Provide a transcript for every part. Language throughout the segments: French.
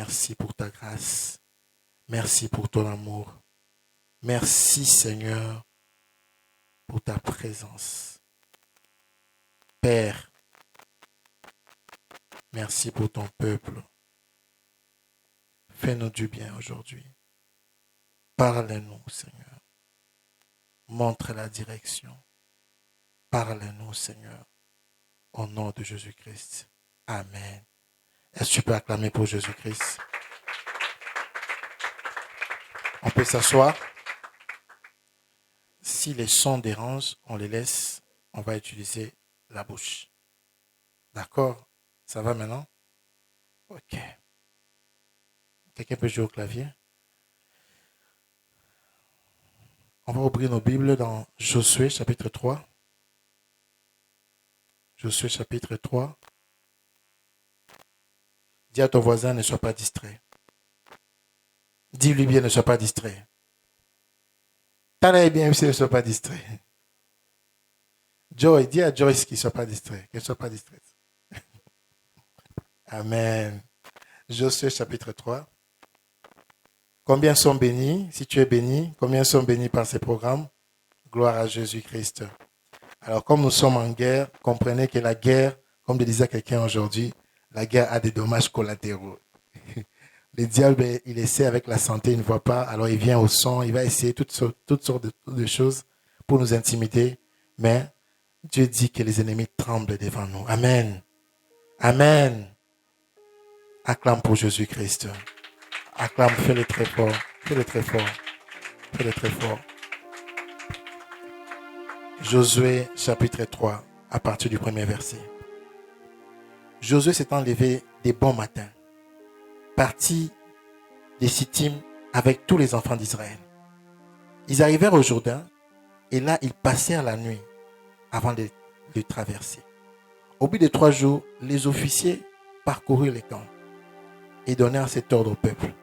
merci pour ta grâce. Merci pour ton amour. Merci Seigneur pour ta présence. Père, merci pour ton peuple. Fais-nous du bien aujourd'hui. Parle-nous, Seigneur. Montre la direction. Parle-nous, Seigneur. Au nom de Jésus-Christ. Amen. Est-ce que tu peux acclamer pour Jésus-Christ? On peut s'asseoir. Si les sons dérangent, on les laisse. On va utiliser la bouche. D'accord? Ça va maintenant? Ok. Quelqu'un peut jouer au clavier? On va ouvrir nos Bibles dans Josué chapitre 3. Josué chapitre 3. Dis à ton voisin, ne sois pas distrait. Dis-lui bien, ne sois pas distrait. T'en bien, aussi, ne sois pas distrait. Joy, dis à Joyce qu'il ne soit pas distrait. Qu'elle ne soit pas distraite. Amen. Josué chapitre 3. Combien sont bénis? Si tu es béni, combien sont bénis par ces programmes? Gloire à Jésus-Christ. Alors, comme nous sommes en guerre, comprenez que la guerre, comme le disait quelqu'un aujourd'hui, la guerre a des dommages collatéraux. Le diable, il essaie avec la santé, il ne voit pas, alors il vient au son, il va essayer toutes sortes de choses pour nous intimider. Mais Dieu dit que les ennemis tremblent devant nous. Amen. Amen. Acclame pour Jésus-Christ. Acclame, fais-le très fort. Fais-le très fort. Fais-le très fort. Josué chapitre 3, à partir du premier verset. Josué s'étant levé des bons matins, partit de Sittim avec tous les enfants d'Israël. Ils arrivèrent au Jourdain et là ils passèrent la nuit avant de traverser. Au bout de 3 jours, les officiers parcoururent les camps et donnèrent cet ordre au peuple.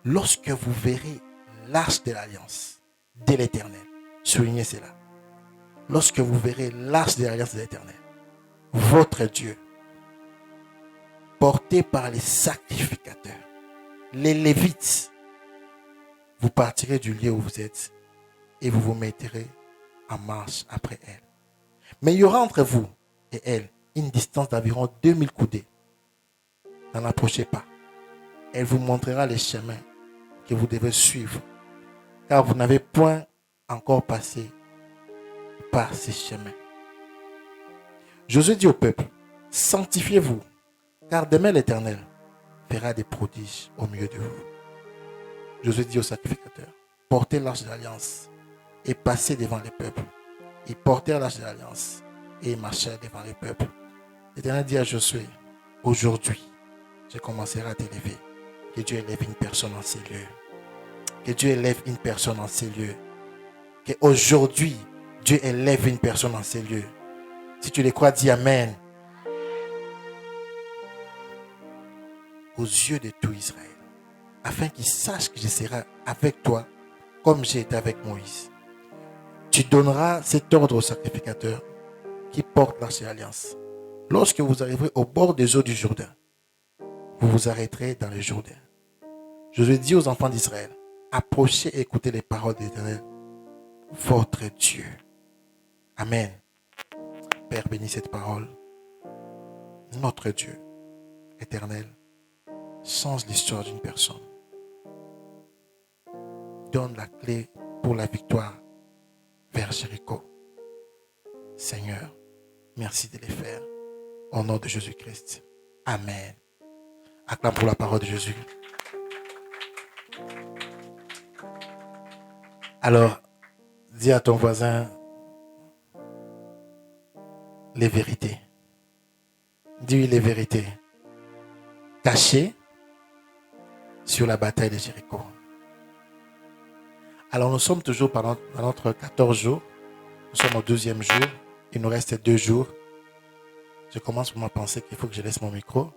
Lorsque vous verrez l'arche de l'alliance de l'Éternel, soulignez cela. Lorsque vous verrez l'arche de l'alliance de l'Éternel, votre Dieu, porté par les sacrificateurs, les Lévites, vous partirez du lieu où vous êtes et vous vous mettrez en marche après elle. Mais il y aura entre vous et elle une distance d'environ 2000 coudées. N'en approchez pas. Elle vous montrera les chemins que vous devez suivre, car vous n'avez point encore passé par ces chemins. Josué dit au peuple, sanctifiez-vous, car demain l'Éternel fera des prodiges au milieu de vous. Josué dit aux sacrificateurs, portez l'arche de l'alliance et passez devant les peuples. Ils portèrent l'arche de l'alliance et ils marchèrent devant les peuples. L'Éternel dit à Josué, aujourd'hui, je commencerai à t'élever. Que Dieu élève une personne en ces lieux. Que Dieu élève une personne en ces lieux. Qu'aujourd'hui, Dieu élève une personne en ces lieux. Si tu les crois, dis Amen. Aux yeux de tout Israël, afin qu'ils sachent que je serai avec toi comme j'ai été avec Moïse. Tu donneras cet ordre aux sacrificateurs qui portent l'arche de l'alliance. Lorsque vous arriverez au bord des eaux du Jourdain, vous vous arrêterez dans le Jourdain. Josué dit aux enfants d'Israël, approchez et écoutez les paroles de l'Éternel, votre Dieu. Amen. Père, bénis cette parole. Notre Dieu éternel change l'histoire d'une personne. Donne la clé pour la victoire vers Jéricho. Seigneur, merci de les faire. Au nom de Jésus-Christ. Amen. Acclame pour la parole de Jésus. Alors, dis à ton voisin les vérités. Dis-lui les vérités cachées sur la bataille de Jéricho. Alors, nous sommes toujours dans notre 14 jours. Nous sommes au 2e jour. Il nous reste 2 jours. Je commence pour ma pensée qu'il faut que je laisse mon micro.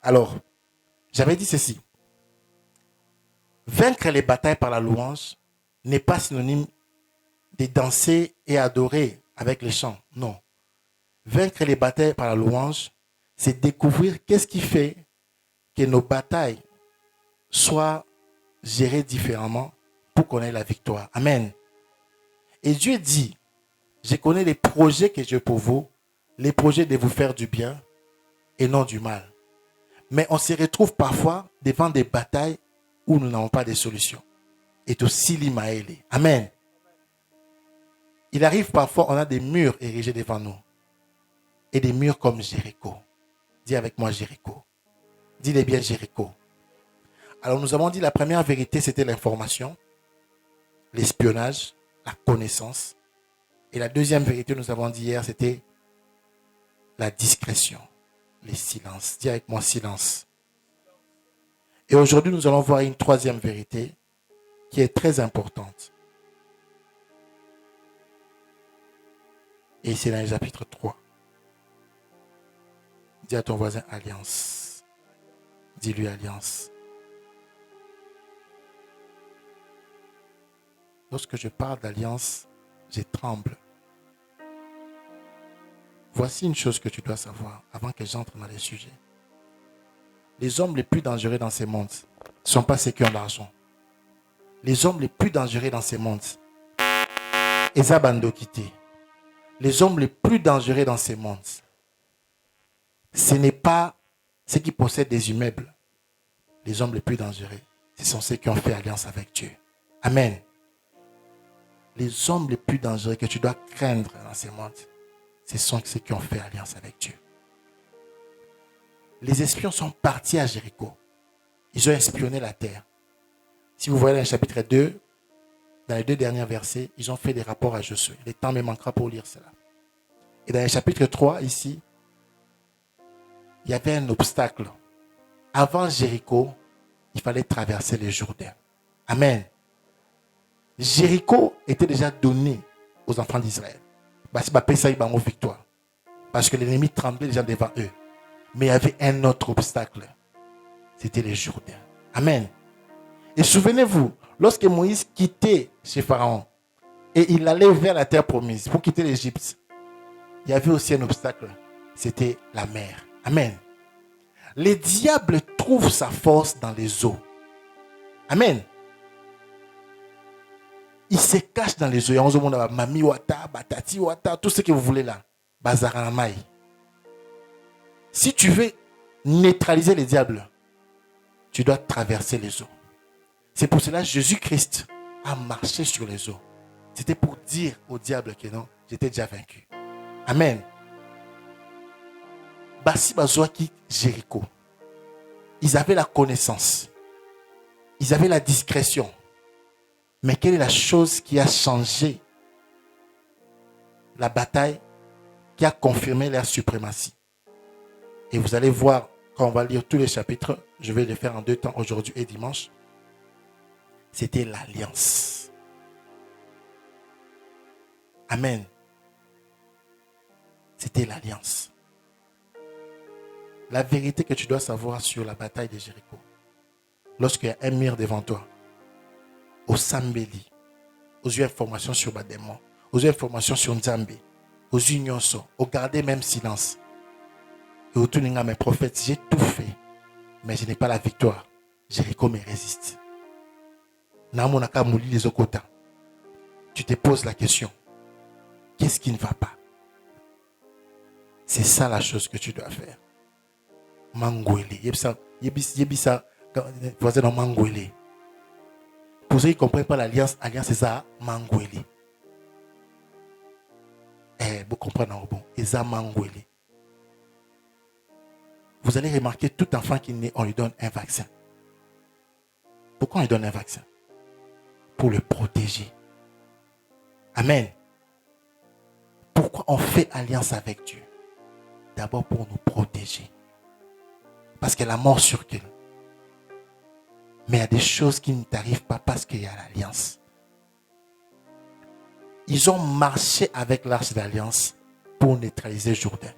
Alors, j'avais dit ceci. Vaincre les batailles par la louange n'est pas synonyme de danser et adorer avec les chants. Non. Vaincre les batailles par la louange, c'est découvrir qu'est-ce qui fait que nos batailles soient gérées différemment pour qu'on ait la victoire. Amen. Et Dieu dit, je connais les projets que j'ai pour vous, les projets de vous faire du bien et non du mal. Mais on se retrouve parfois devant des batailles où nous n'avons pas de solution. Et aussi l'Imaël. Amen. Il arrive parfois, on a des murs érigés devant nous. Et des murs comme Jéricho. Dis avec moi Jéricho. Dis-les bien Jéricho. Alors nous avons dit la première vérité, c'était l'information, l'espionnage, la connaissance. Et la deuxième vérité, nous avons dit hier, c'était la discrétion, les silences. Dis avec moi silence. Et aujourd'hui, nous allons voir une troisième vérité qui est très importante. Et c'est dans le chapitre 3. Dis à ton voisin alliance. Dis-lui alliance. Lorsque je parle d'alliance, je tremble. Voici une chose que tu dois savoir avant que j'entre dans les sujets. Les hommes les plus dangereux dans ce monde ne sont pas ceux qui ont l'argent. Les hommes les plus dangereux dans ce monde, les hommes les plus dangereux dans ce monde, ce n'est pas ceux qui possèdent des immeubles. Les hommes les plus dangereux, ce sont ceux qui ont fait alliance avec Dieu. Amen. Les hommes les plus dangereux que tu dois craindre dans ce monde, ce sont ceux qui ont fait alliance avec Dieu. Les espions sont partis à Jéricho. Ils ont espionné la terre. Si vous voyez dans le chapitre 2, dans les 2 derniers versets, ils ont fait des rapports à Josué. Le temps me manquera pour lire cela. Et dans le chapitre 3, ici, il y avait un obstacle. Avant Jéricho, il fallait traverser le Jourdain. Amen. Jéricho était déjà donné aux enfants d'Israël. Victoire. Parce que l'ennemi tremblait déjà devant eux. Mais il y avait un autre obstacle. C'était le Jourdain. Amen. Et souvenez-vous, lorsque Moïse quittait chez Pharaon et il allait vers la terre promise pour quitter l'Égypte, il y avait aussi un obstacle. C'était la mer. Amen. Les diables trouvent sa force dans les eaux. Amen. Il se cache dans les eaux. Il y a mami wata, batati wata, tout ce que vous voulez là. Bazaranamai. Si tu veux neutraliser les diables, tu dois traverser les eaux. C'est pour cela que Jésus-Christ a marché sur les eaux. C'était pour dire au diable que non, j'étais déjà vaincu. Amen. Basi Bazoaki Jéricho. Ils avaient la connaissance. Ils avaient la discrétion. Mais quelle est la chose qui a changé la bataille, qui a confirmé leur suprématie? Et vous allez voir, quand on va lire tous les chapitres, je vais les faire en 2 temps, aujourd'hui et dimanche. C'était l'alliance. Amen. C'était l'alliance. La vérité que tu dois savoir sur la bataille de Jéricho. Lorsqu'il y a un mur devant toi, au Sambeli, aux yeux informations sur Bademo, aux yeux informations sur Nzambe, aux yeux Nyonso, au garder même silence. Et au tout mes prophètes, j'ai tout fait, mais je n'ai pas la victoire. Jéricho me résiste. Namonaka mouli les okota. Tu te poses la question. Qu'est-ce qui ne va pas? C'est ça la chose que tu dois faire. Mangouele. Yebisa, voisin dans Mangouele. Pour ceux qui ne comprennent pas l'alliance, alliance c'est ça, Mangouele. Vous comprenez, bon, c'est ça, Mangouele. Vous allez remarquer, tout enfant qui naît, on lui donne un vaccin. Pourquoi on lui donne un vaccin? Pour le protéger. Amen. Pourquoi on fait alliance avec Dieu? D'abord pour nous protéger. Parce que la mort circule. Mais il y a des choses qui ne t'arrivent pas parce qu'il y a l'alliance. Ils ont marché avec l'arche d'alliance pour neutraliser Jourdain.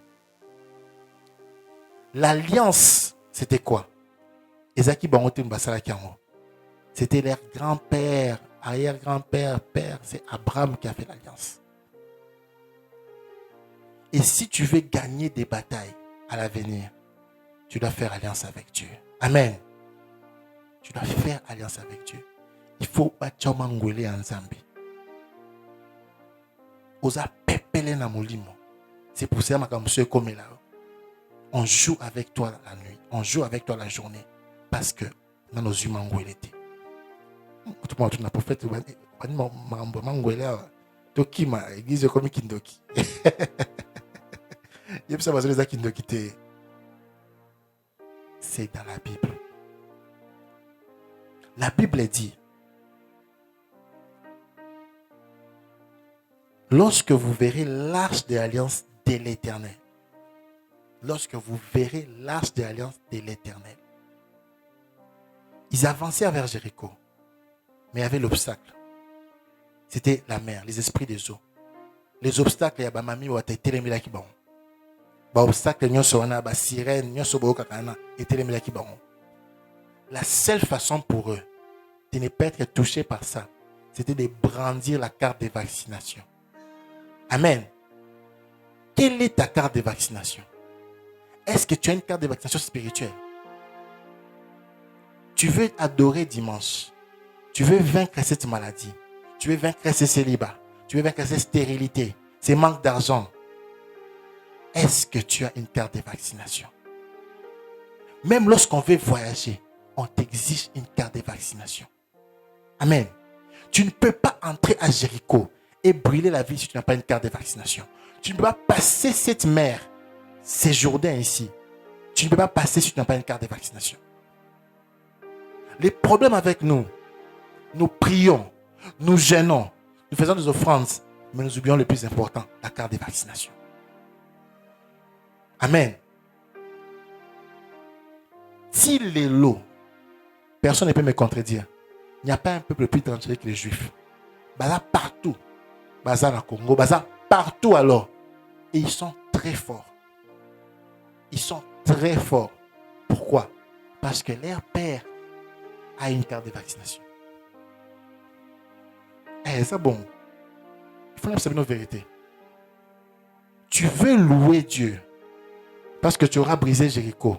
L'alliance, c'était quoi? Ezaki Bangote Mbasala Kiango. C'était leur grand-père, arrière-grand-père, père. C'est Abraham qui a fait l'alliance. Et si tu veux gagner des batailles, à l'avenir, tu dois faire alliance avec Dieu. Amen. Tu dois faire alliance avec Dieu. Il faut pas t'emangouler en Zambie. Osa pepele na molimo. C'est pour ça que monsieur comme là. On joue avec toi la nuit. On joue avec toi la journée. Parce que dans nos yeux mangouler. Tout le monde na prophète mangouler. Toki ma église comme kindoki. Il ça parce que les kindoki c'est dans la Bible. La Bible dit, lorsque vous verrez l'arche de l'alliance de l'Éternel, lorsque vous verrez l'arche de l'alliance de l'Éternel, ils avancèrent vers Jéricho, mais il y avait l'obstacle. C'était la mer, les esprits des eaux. Les obstacles, il y a mamie ou télémila qui bon. Obstacle, il y a sirène, il y a la seule façon pour eux de ne pas être touchés par ça, c'était de brandir la carte de vaccination. Amen. Quelle est ta carte de vaccination? Est-ce que tu as une carte de vaccination spirituelle? Tu veux adorer dimanche. Tu veux vaincre cette maladie. Tu veux vaincre ce célibat. Tu veux vaincre cette stérilité, ce manque d'argent. Est-ce que tu as une carte de vaccination? Même lorsqu'on veut voyager, on t'exige une carte de vaccination. Amen. Tu ne peux pas entrer à Jéricho et brûler la ville si tu n'as pas une carte de vaccination. Tu ne peux pas passer cette mer, ces Jourdains ici. Tu ne peux pas passer si tu n'as pas une carte de vaccination. Les problèmes avec nous, nous prions, nous jeûnons, nous faisons des offrandes, mais nous oublions le plus important, la carte de vaccination. Amen. S'il est l'eau, personne ne peut me contredire. Il n'y a pas un peuple plus dangereux que les Juifs. Baza partout. Baza na Congo. Baza partout alors. Et ils sont très forts. Ils sont très forts. Pourquoi? Parce que leur père a une carte de vaccination. C'est bon. Il faut savoir nos vérités. Tu veux louer Dieu parce que tu auras brisé Jéricho.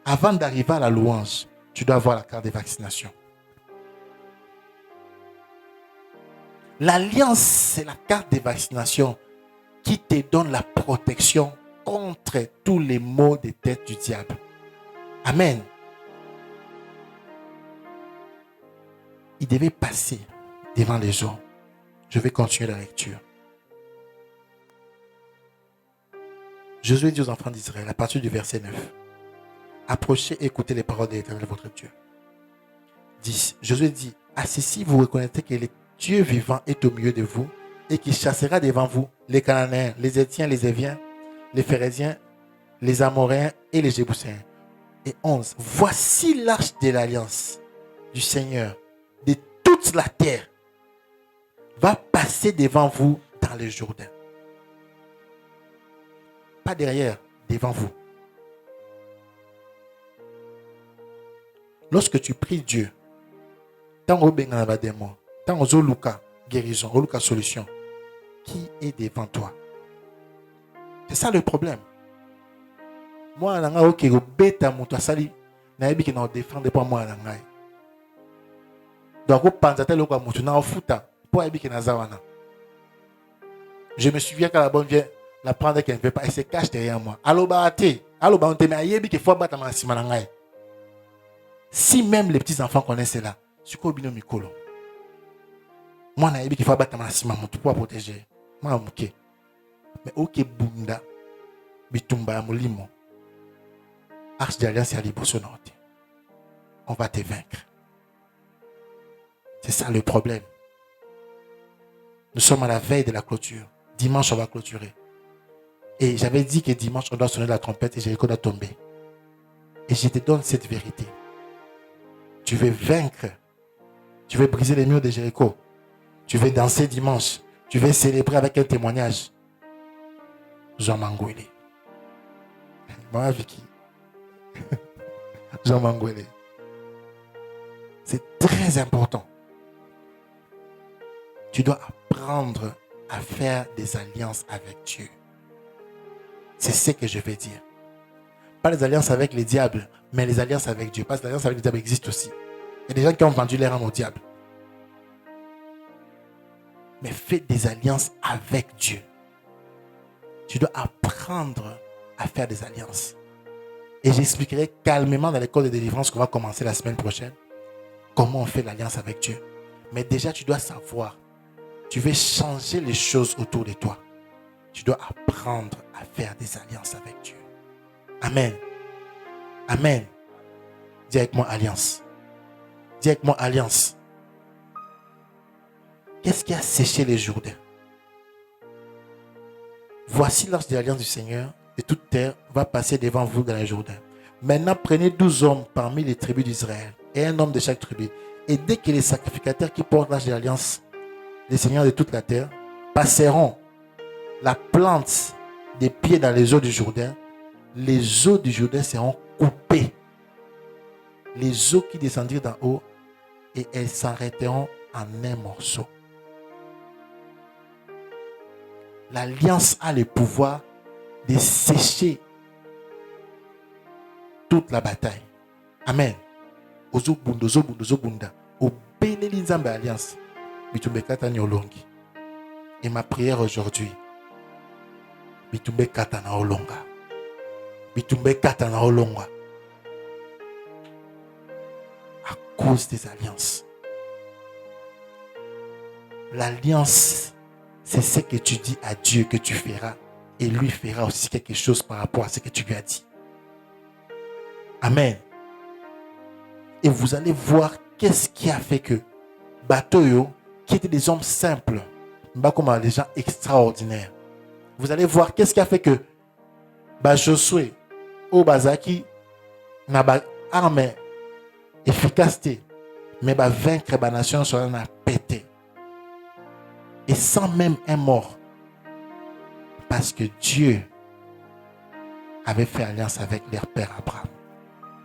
Avant d'arriver à la louange, tu dois avoir la carte de vaccination. L'alliance, c'est la carte de vaccination qui te donne la protection contre tous les maux de tête du diable. Amen. Il devait passer devant les gens. Je vais continuer la lecture. Josué dit aux enfants d'Israël, à partir du verset 9, approchez et écoutez les paroles de l'Éternel votre Dieu. 10. Josué dit, à ceci vous reconnaîtrez que le Dieu vivant est au milieu de vous et qui chassera devant vous les Cananéens, les Héthiens, les Éviens, les Phéréziens, les Amoréens et les Jébuséens. Et 11. Voici l'arche de l'alliance du Seigneur de toute la terre va passer devant vous dans le Jourdain. Pas derrière, devant vous. Lorsque tu pries Dieu, tant au Benganaba démon, tant au Luka guérison, au Luka solution, qui est devant toi? C'est ça le problème. Moi, je suis un bêta, je suis un bêta, je défendre pas moi. Donc, je me souviens quand la bonne vient la prendre qu'elle ne veut pas, elle se cache derrière moi. Si même les petits enfants connaissent cela, c'est quoi le mikolo? Moi, je qu'il faut battre ma sima pour protéger. Moi, ok. Mais ok, bunda, bitumba molimo. Arche d'alliance à liboso norte. On va te vaincre. C'est ça le problème. Nous sommes à la veille de la clôture. Dimanche, on va clôturer. Et j'avais dit que dimanche, on doit sonner la trompette et Jéricho doit tomber. Et je te donne cette vérité. Tu veux vaincre. Tu veux briser les murs de Jéricho. Tu veux danser dimanche. Tu veux célébrer avec un témoignage. Jean Mangouélé. Moi, Vicky. Jean Mangouélé. C'est très important. Tu dois apprendre à faire des alliances avec Dieu. C'est ce que je vais dire. Pas les alliances avec les diables, mais les alliances avec Dieu. Parce que l'alliance avec le diable existe aussi. Il y a des gens qui ont vendu leur âme au diable. Mais fais des alliances avec Dieu. Tu dois apprendre à faire des alliances. Et j'expliquerai calmement dans l'école de délivrance qu'on va commencer la semaine prochaine comment on fait l'alliance avec Dieu. Mais déjà, tu dois savoir. Tu veux changer les choses autour de toi. Tu dois apprendre à faire des alliances avec Dieu. Amen. Amen. Dis avec moi alliance. Dis avec moi alliance. Qu'est-ce qui a séché les Jourdains? Voici l'arche de l'alliance du Seigneur et toute terre va passer devant vous dans les Jourdain. Maintenant, prenez 12 hommes parmi les tribus d'Israël et un homme de chaque tribu. Et dès que les sacrificateurs qui portent l'arche de l'alliance, les seigneurs de toute la terre, passeront la plante des pieds dans les eaux du Jourdain, les eaux du Jourdain seront coupées. Les eaux qui descendirent d'en haut et elles s'arrêteront en un morceau. L'alliance a le pouvoir de sécher toute la bataille. Amen. Alliance. Et ma prière aujourd'hui, bitumbe katana olonga. Bitumbe katana olonga. À cause des alliances. L'alliance, c'est ce que tu dis à Dieu que tu feras. Et lui fera aussi quelque chose par rapport à ce que tu lui as dit. Amen. Et vous allez voir qu'est-ce qui a fait que Batoyo, qui étaient des hommes simples, pas comme des gens extraordinaires. Vous allez voir qu'est-ce qui a fait que Josué, au Bazaki, n'a pas arme efficacité, mais vaincre la nation sur un pété. Et sans même un mort. Parce que Dieu avait fait alliance avec leur père Abraham.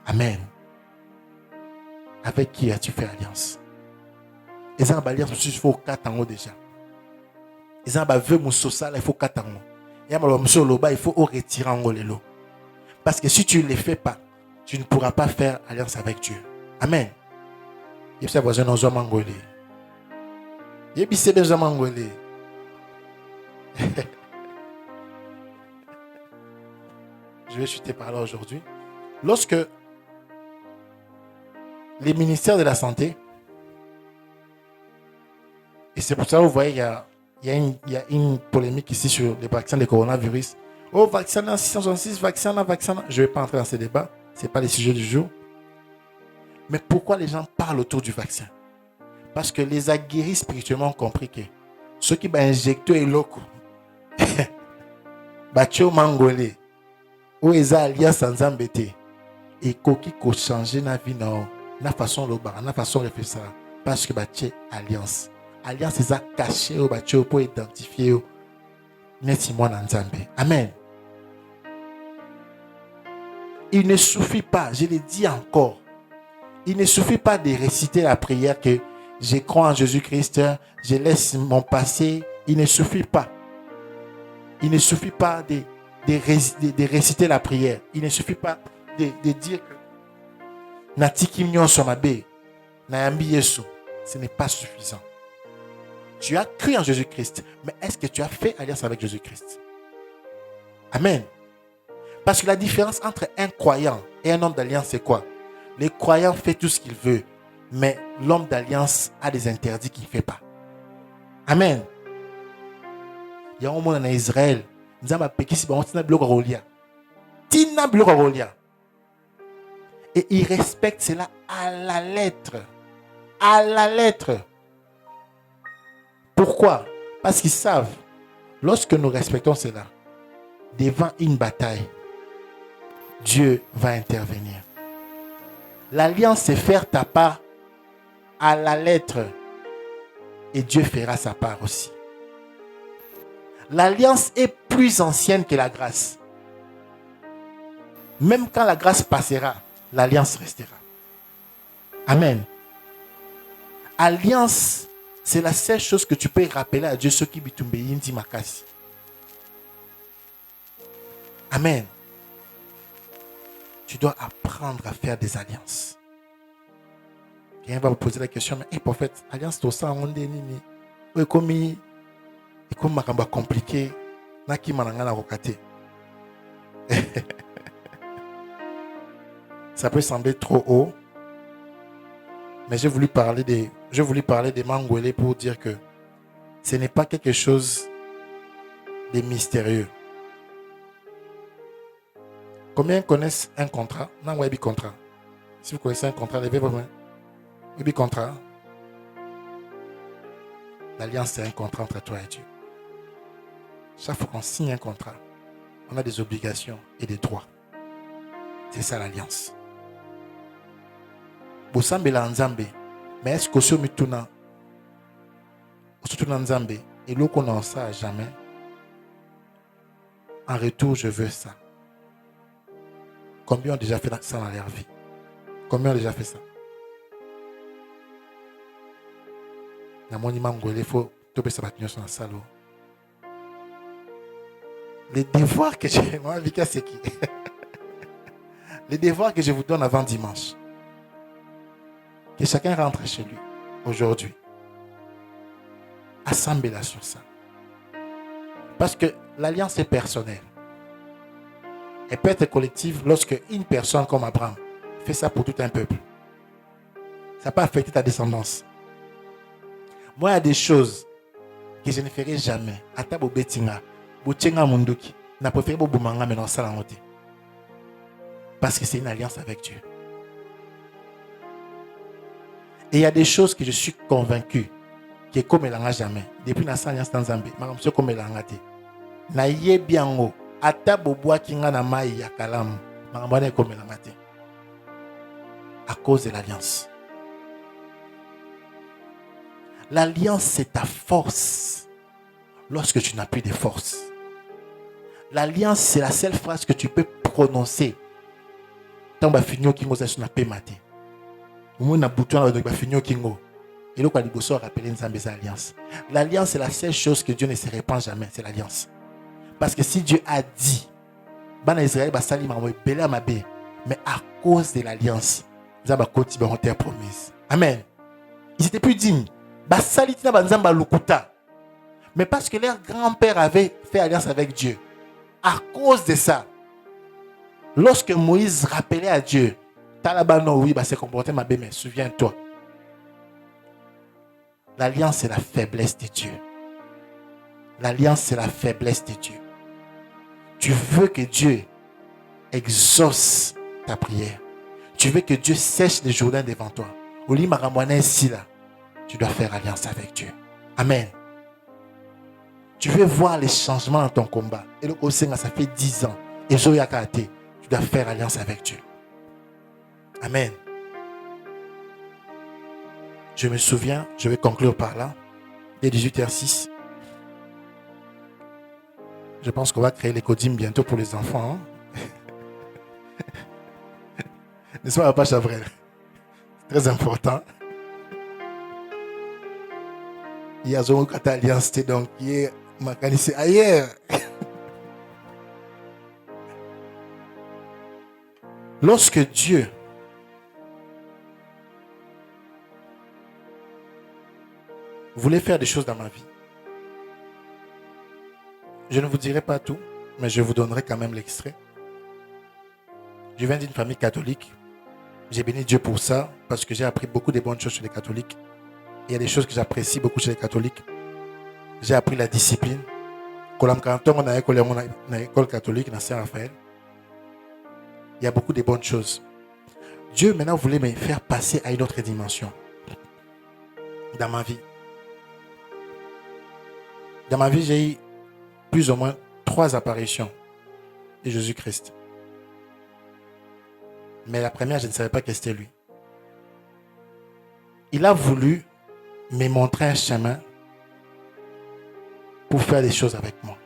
Amen. Avec qui as-tu fait alliance? Et ça, il faut 4 ans déjà. Et ça, il faut 4 ans. Et il faut retirer en l'eau. Parce que si tu ne le fais pas, tu ne pourras pas faire alliance avec Dieu. Amen. Et puis, voisin, nous sommes angolais. Et puis, c'est bien angolais. Je vais chuter par là aujourd'hui. Lorsque les ministères de la Santé, et c'est pour ça que vous voyez, il y a une polémique ici sur les vaccins de coronavirus. Oh, vaccin 666, vaccin. Je ne vais pas entrer dans ce débat. Ce n'est pas le sujet du jour. Mais pourquoi les gens parlent autour du vaccin? Parce que les aguerris spirituellement ont compris que ceux qui vont injecter les locaux, Batio Mangolé, ou les alliances sans embêter, et qui ont changé la vie, la façon de faire, la façon de faire ça. Parce que Batio alliance. Alliance, c'est ça caché au Batio pour identifier. Amen. Il ne suffit pas, je le dis encore, il ne suffit pas de réciter la prière que je crois en Jésus-Christ, je laisse mon passé. Il ne suffit pas. Il ne suffit pas de réciter la prière. Il ne suffit pas de dire que Natiki Mignon Somabe, Nayambi Yesu. Ce n'est pas suffisant. Tu as cru en Jésus-Christ, mais est-ce que tu as fait alliance avec Jésus-Christ? Amen. Parce que la différence entre un croyant et un homme d'alliance, c'est quoi? Le croyant fait tout ce qu'il veut, mais l'homme d'alliance a des interdits qu'il ne fait pas. Amen. Il y a un monde en Israël, et il respecte cela à la lettre. À la lettre. Pourquoi? Parce qu'ils savent, lorsque nous respectons cela, devant une bataille, Dieu va intervenir. L'alliance, c'est faire ta part à la lettre. Et Dieu fera sa part aussi. L'alliance est plus ancienne que la grâce. Même quand la grâce passera, l'alliance restera. Amen. Alliance, c'est la seule chose que tu peux rappeler à Dieu, ce qui bitumbeyi makasi. Amen. tu dois apprendre à faire des alliances. Quelqu'un va vous poser la question, mais prophète, alliance tout ça, on dit nini? Oui, comme compliqué, naki mananga na rokate. Ça peut sembler trop haut, mais j'ai voulu parler des Mangolais pour dire que ce n'est pas quelque chose de mystérieux. Combien connaissent un contrat? Non, web contrat. Si vous connaissez un contrat, levez vos mains. Web contrat. L'alliance, c'est un contrat entre toi et Dieu. Chaque fois qu'on signe un contrat, on a des obligations et des droits. C'est ça l'alliance. Bosambela Nzambe, mais est-ce que ce mituna, surtout Nzambe, et l'eau qu'on a ça à jamais, en retour, je veux ça. Combien ont déjà fait ça dans leur vie? Combien ont déjà fait ça? Il faut tomber sa bâtiment sur un salaud. Les devoirs que j'ai, moi, Vika, c'est qui? Les devoirs que je vous donne avant dimanche. Que chacun rentre chez lui aujourd'hui. Assemblez-la sur ça. Parce que l'alliance est personnelle. Elle peut être collective lorsque une personne comme Abraham fait ça pour tout un peuple. Ça peut affecter ta descendance. Moi, il y a des choses que je ne ferai jamais. Atabo betinga, botinga munduki, n'a préféré boumanga mais non ça la note. Parce que c'est une alliance avec Dieu. Et il y a des choses que je suis convaincu que comme elle n'a jamais. Depuis la alliance dans Zambie, je suis comme elle a été. Na ye biango, atabo bois kinga na mai ya kalamu, je comme elle a été. À cause de l'alliance. L'alliance, c'est ta force lorsque tu n'as plus de force. L'alliance, c'est la seule phrase que tu peux prononcer. Tant que tu as fait maté. L'alliance, c'est la seule chose que Dieu ne se répand jamais. C'est l'alliance. Parce que si Dieu a dit, mais à cause de l'alliance, ils ont continué terre promise. Amen. Ils étaient plus dignes. Mais parce que leur grand-père avait fait alliance avec Dieu, à cause de ça, lorsque Moïse rappelait à Dieu, Talabano, oui, c'est comporté ma belle, mais souviens-toi. L'alliance, c'est la faiblesse de Dieu. L'alliance, c'est la faiblesse de Dieu. Tu veux que Dieu exauce ta prière. Tu veux que Dieu sèche les Jourdains devant toi. Tu dois faire alliance avec Dieu. Amen. Tu veux voir les changements dans ton combat. Et le Kosenga, ça fait 10 ans. Et Zoyakate, tu dois faire alliance avec Dieu. Amen. Je me souviens, je vais conclure par là. Dès 18h06. Je pense qu'on va créer les codimes bientôt pour les enfants. Hein? N'est-ce pas, Papa Chavrel? C'est très important. Il y a une alliance, donc il y a mécanicien ailleurs. Lorsque Dieu voulait faire des choses dans ma vie, je ne vous dirai pas tout, mais je vous donnerai quand même l'extrait. Je viens d'une famille catholique. J'ai béni Dieu pour ça, parce que j'ai appris beaucoup de bonnes choses chez les catholiques. Il y a des choses que j'apprécie beaucoup chez les catholiques. J'ai appris la discipline. Quand on a une école catholique dans Saint-Raphaël, il y a beaucoup de bonnes choses. Dieu maintenant voulait me faire passer à une autre dimension dans ma vie. Dans ma vie, j'ai eu plus ou moins 3 apparitions de Jésus-Christ. Mais la première, je ne savais pas que c'était lui. Il a voulu me montrer un chemin pour faire des choses avec moi.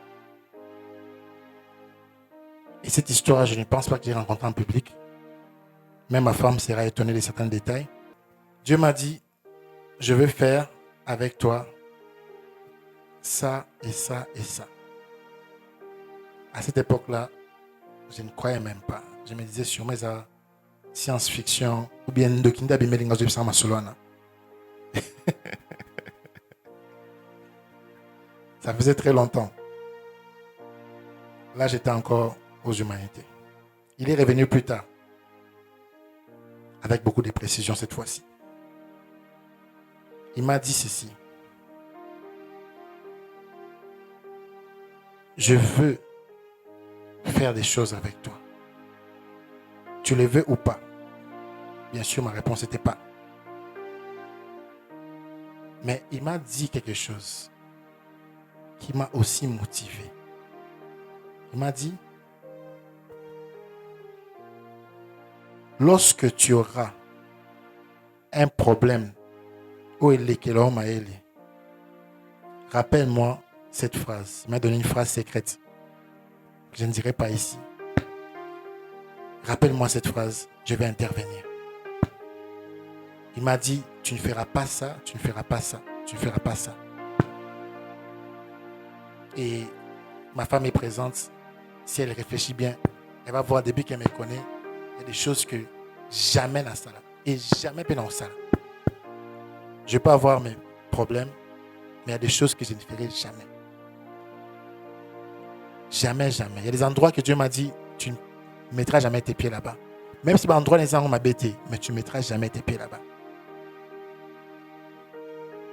Et cette histoire, je ne pense pas que j'ai rencontré en public. Même ma femme sera étonnée de certains détails. Dieu m'a dit, je veux faire avec toi ça et ça et ça. À cette époque-là, je ne croyais même pas. Je me disais sûrement ça science-fiction ou bien Ndokinda Bimelinga Zubsama Solana. Ça faisait très longtemps. Là, j'étais encore aux humanités. Il est revenu plus tard, avec beaucoup de précision cette fois-ci. Il m'a dit ceci. Je veux faire des choses avec toi. Tu le veux ou pas? Bien sûr, ma réponse n'était pas. Mais il m'a dit quelque chose qui m'a aussi motivé. Il m'a dit, lorsque tu auras un problème, rappelle-moi cette phrase. Il m'a donné une phrase secrète que je ne dirai pas ici. Rappelle-moi cette phrase, je vais intervenir. Il m'a dit, tu ne feras pas ça, tu ne feras pas ça, tu ne feras pas ça. Et ma femme est présente. Si elle réfléchit bien, elle va voir depuis qu'elle me connaît, il y a des choses que jamais dans ça et jamais dans ça. Je peux avoir mes problèmes, mais il y a des choses que je ne ferai jamais. Jamais, jamais. Il y a des endroits que Dieu m'a dit, tu ne mettras jamais tes pieds là-bas. Même si l'endroit les gens m'a bêté, mais tu ne mettras jamais tes pieds là-bas.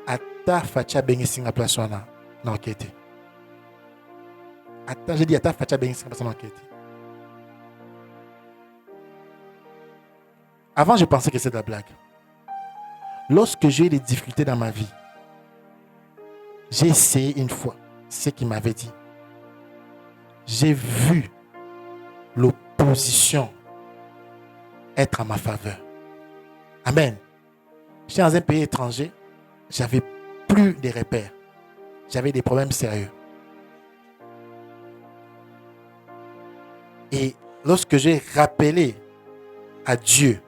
Ata facha bengi singa plaswana na okete. Ata j'ai dit ata facha bengi singa plaswana na okete. Avant, je pensais que c'était de la blague. Lorsque j'ai eu des difficultés dans ma vie, j'ai essayé une fois ce qu'il m'avait dit. J'ai vu l'opposition être à ma faveur. Amen. J'étais dans un pays étranger, j'avais plus de repères. J'avais des problèmes sérieux. Et lorsque j'ai rappelé à Dieu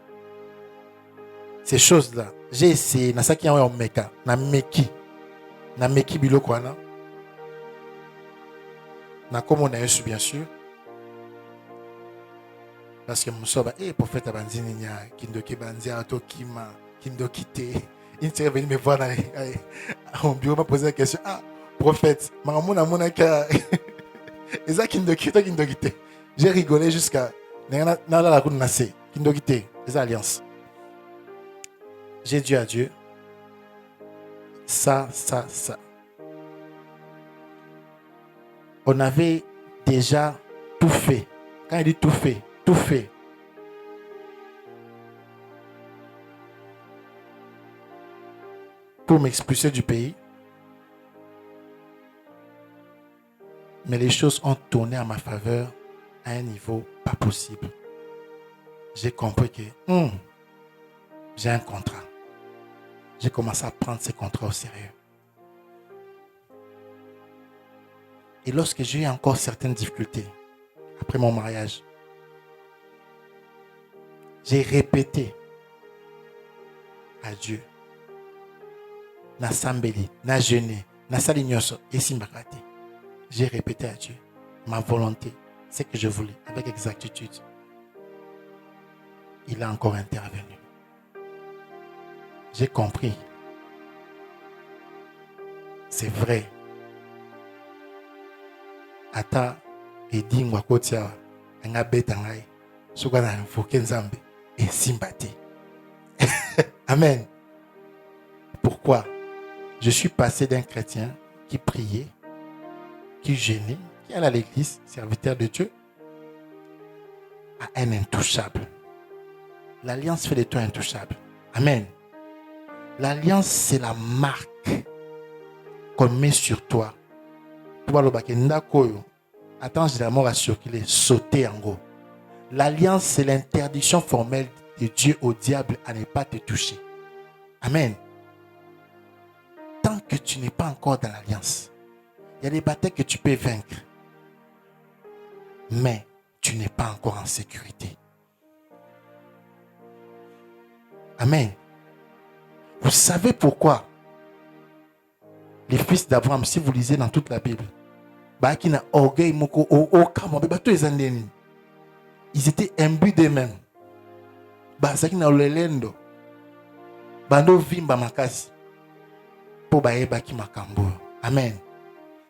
ces choses-là, j'ai essayé, na saki en meka, na meki biloko wana. Na comme on a eu bien sûr. Parce que mon soeur, prophète Abanzini nya, Kindoki Banzia, Tokima, Kindokite. Il s'est venu me voir dans mon bureau, m'a posé la question. Ah, prophète, Maramona Monaka. Et ça, Kindokite. J'ai rigolé jusqu'à. La Kindokite, les alliances. J'ai dit à Dieu, ça. On avait déjà tout fait. Quand il dit tout fait. Pour m'expulser du pays. Mais les choses ont tourné à ma faveur à un niveau pas possible. J'ai compris que j'ai un contrat. J'ai commencé à prendre ces contrats au sérieux. Et lorsque j'ai eu encore certaines difficultés, après mon mariage, j'ai répété à Dieu, na sambeli, na jeûné, na salignoso, et simbakate. J'ai répété à Dieu ma volonté, ce que je voulais, avec exactitude. Il a encore intervenu. J'ai compris. C'est vrai. Ata edi ngwakotia nga betangai suka na invoquer Nzambe et sympathie. Amen. Pourquoi? Je suis passé d'un chrétien qui priait, qui jeûnait, qui allait à l'église, serviteur de Dieu, à un intouchable. L'alliance fait de toi intouchable. Amen. L'alliance, c'est la marque qu'on met sur toi. Attends, j'ai la mort à circuler, sauter en gros. L'alliance, c'est l'interdiction formelle de Dieu au diable à ne pas te toucher. Amen. Tant que tu n'es pas encore dans l'alliance, il y a des batailles que tu peux vaincre, mais tu n'es pas encore en sécurité. Amen. Vous savez pourquoi les fils d'Abraham, si vous lisez dans toute la Bible, orgueil moko o kamo be bato ezandeni. Ils étaient imbus d'eux-mêmes. Bazaki na lelendo. Bando vimba makasi. Po baeba ki makambo. Amen.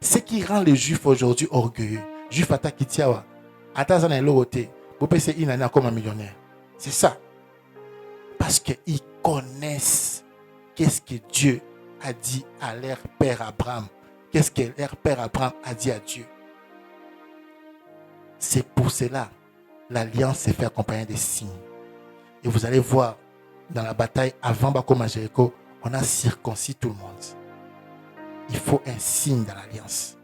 Ce qui rend les Juifs aujourd'hui orgueilleux. Juif atakitiawa. Atazana elorote. Vous pensez une année comme un millionnaire. C'est ça. Parce qu'ils connaissent qu'est-ce que Dieu a dit à leur père Abraham. Qu'est-ce que leur père Abraham a dit à Dieu. C'est pour cela l'alliance s'est fait accompagner des signes. Et vous allez voir, dans la bataille avant Bakoma Jéricho, on a circoncis tout le monde. Il faut un signe dans l'alliance.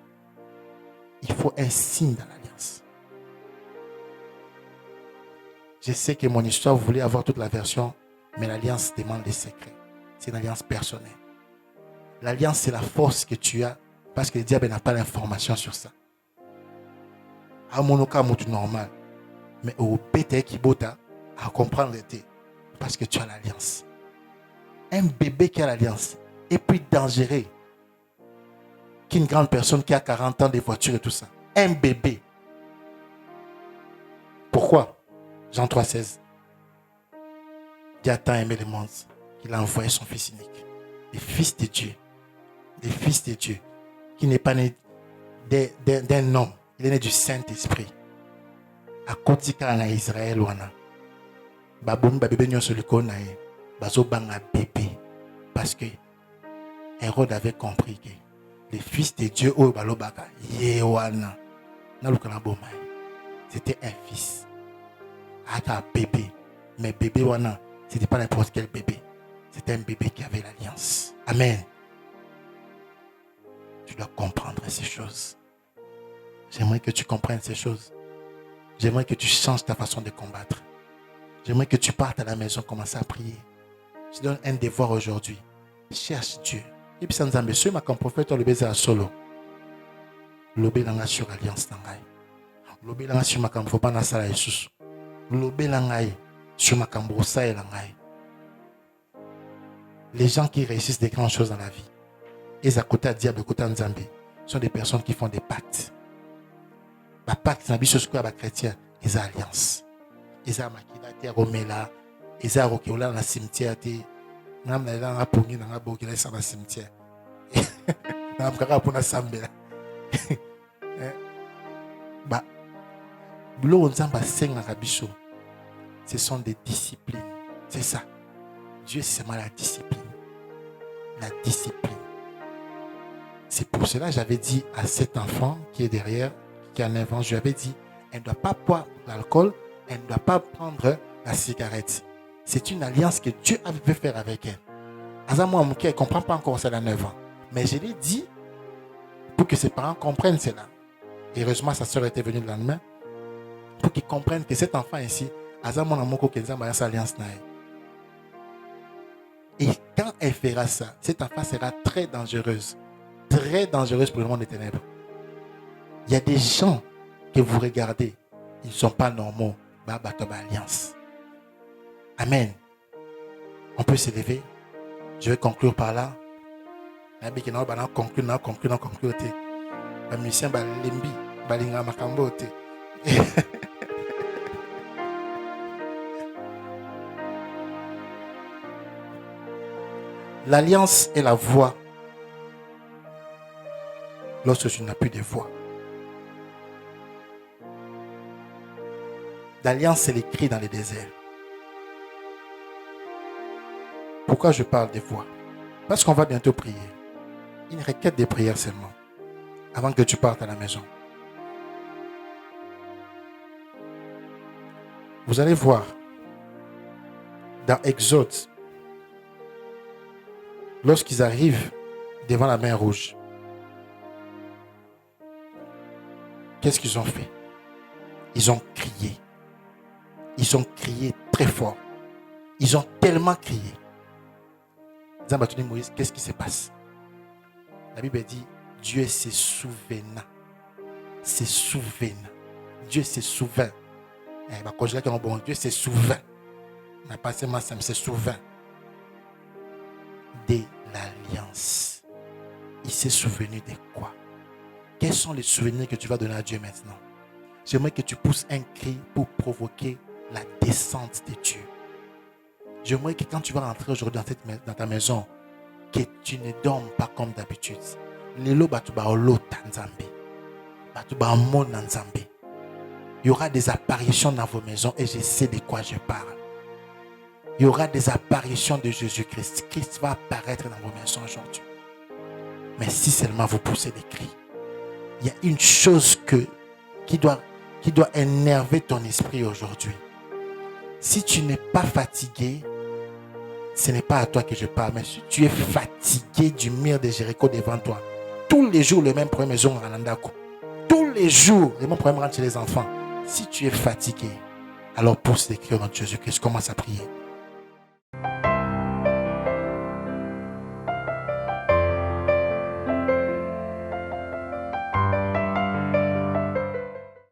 Il faut un signe dans l'alliance. Je sais que mon histoire, vous voulez avoir toute la version, mais l'alliance demande des secrets. C'est une alliance personnelle. L'alliance, c'est la force que tu as parce que le diable n'a pas l'information sur ça. À mon cas, c'est normal. Mais au bête qui bota, à comprendre l'été. Parce que tu as l'alliance. Un bébé qui a l'alliance est plus dangereux qu'une grande personne qui a 40 ans de voiture et tout ça. Un bébé. Pourquoi? Jean 3,16. Dieu a tant aimé le monde qu'il a envoyé son fils unique. Le fils de Dieu. Le fils de Dieu. Qui n'est pas né d'un homme. Il est né du Saint-Esprit. À côté de Israël, baboum bébé nyon soliko nae bazo banga bébé parce que Hérode avait compris que le fils de Dieu au balobaka yewana na lukana bomai c'était un fils aka bébé mais bébé wana c'était pas n'importe quel bébé, c'était un bébé qui avait l'alliance. Amen. Tu dois comprendre ces choses. J'aimerais que tu comprennes ces choses. J'aimerais que tu changes ta façon de combattre. J'aimerais que tu partes à la maison, commencer à prier. Je te donne un devoir aujourd'hui. Cherche Dieu. Et puis ça nous amène. Ma comme prophète, le baiser à solo. L'obé langa sur alliance nangai. L'obé langa sur ma comme faut pas na sala Jesus. L'obé langai sur ma comme brossa et langai. Les gens qui réussissent des grandes choses dans la vie, et à côté à diable, côté Nzambe, sont des personnes qui font des pactes. Les pactes, c'est ce que les chrétiens, ils ont alliance. Ils ont makila te romela, ils ont rokeola dans le cimetière te. Nam na la pongi na boki na sama cimetière. Nam kaka pona sambela. Ba bulo nzamba senga kabiso. Ce sont des disciplines. C'est ça. Dieu c'est seulement la discipline. La discipline. C'est pour cela que j'avais dit à cet enfant qui est derrière, qui a 9 ans, je lui avais dit, elle ne doit pas boire l'alcool, elle ne doit pas prendre la cigarette. C'est une alliance que Dieu veut faire avec elle. Azamou Amouké, elle ne comprend pas encore cela à 9 ans. Mais je l'ai dit pour que ses parents comprennent cela. Et heureusement, sa soeur était venue le lendemain pour qu'ils comprennent que cet enfant ici, Azamou Amouko Kenzamba a sa alliance. Et quand elle fera ça, cet enfant sera très dangereuse. Très dangereuse pour le monde des ténèbres. Il y a des gens que vous regardez, ils ne sont pas normaux. Alliance. Amen. On peut s'élever. Je vais conclure par là. L'alliance est la voie lorsque tu n'as plus de voix. L'alliance, c'est les cris dans le désert. Pourquoi je parle des voix? Parce qu'on va bientôt prier. Une requête de prière seulement. Avant que tu partes à la maison. Vous allez voir. Dans Exode. Lorsqu'ils arrivent devant la mer rouge. Qu'est-ce qu'ils ont fait? Ils ont crié. Ils ont crié très fort. Ils ont tellement crié. Moïse, qu'est-ce qui se passe? La Bible dit, Dieu se souvena. Se souvena. Dieu se souvint. Dieu se souvint. Mais pas seulement ça, mais se souvint de l'alliance. Il s'est souvenu de quoi? Quels sont les souvenirs que tu vas donner à Dieu maintenant? J'aimerais que tu pousses un cri pour provoquer la descente de Dieu. J'aimerais que quand tu vas rentrer aujourd'hui dans ta maison, que tu ne dormes pas comme d'habitude. Lelo batuba olo tanzambe. Batuba mon nanzambe. Il y aura des apparitions dans vos maisons et je sais de quoi je parle. Il y aura des apparitions de Jésus-Christ. Christ va apparaître dans vos maisons aujourd'hui. Mais si seulement vous poussez des cris. Il y a une chose qui doit énerver ton esprit aujourd'hui. Si tu n'es pas fatigué, ce n'est pas à toi que je parle, mais si tu es fatigué du mur de Jéricho devant toi, tous les jours, le même problème est Ranandako. Tous les jours, le même problème rentre chez les enfants. Si tu es fatigué, alors pousse des cris au nom de Jésus-Christ. Commence à prier.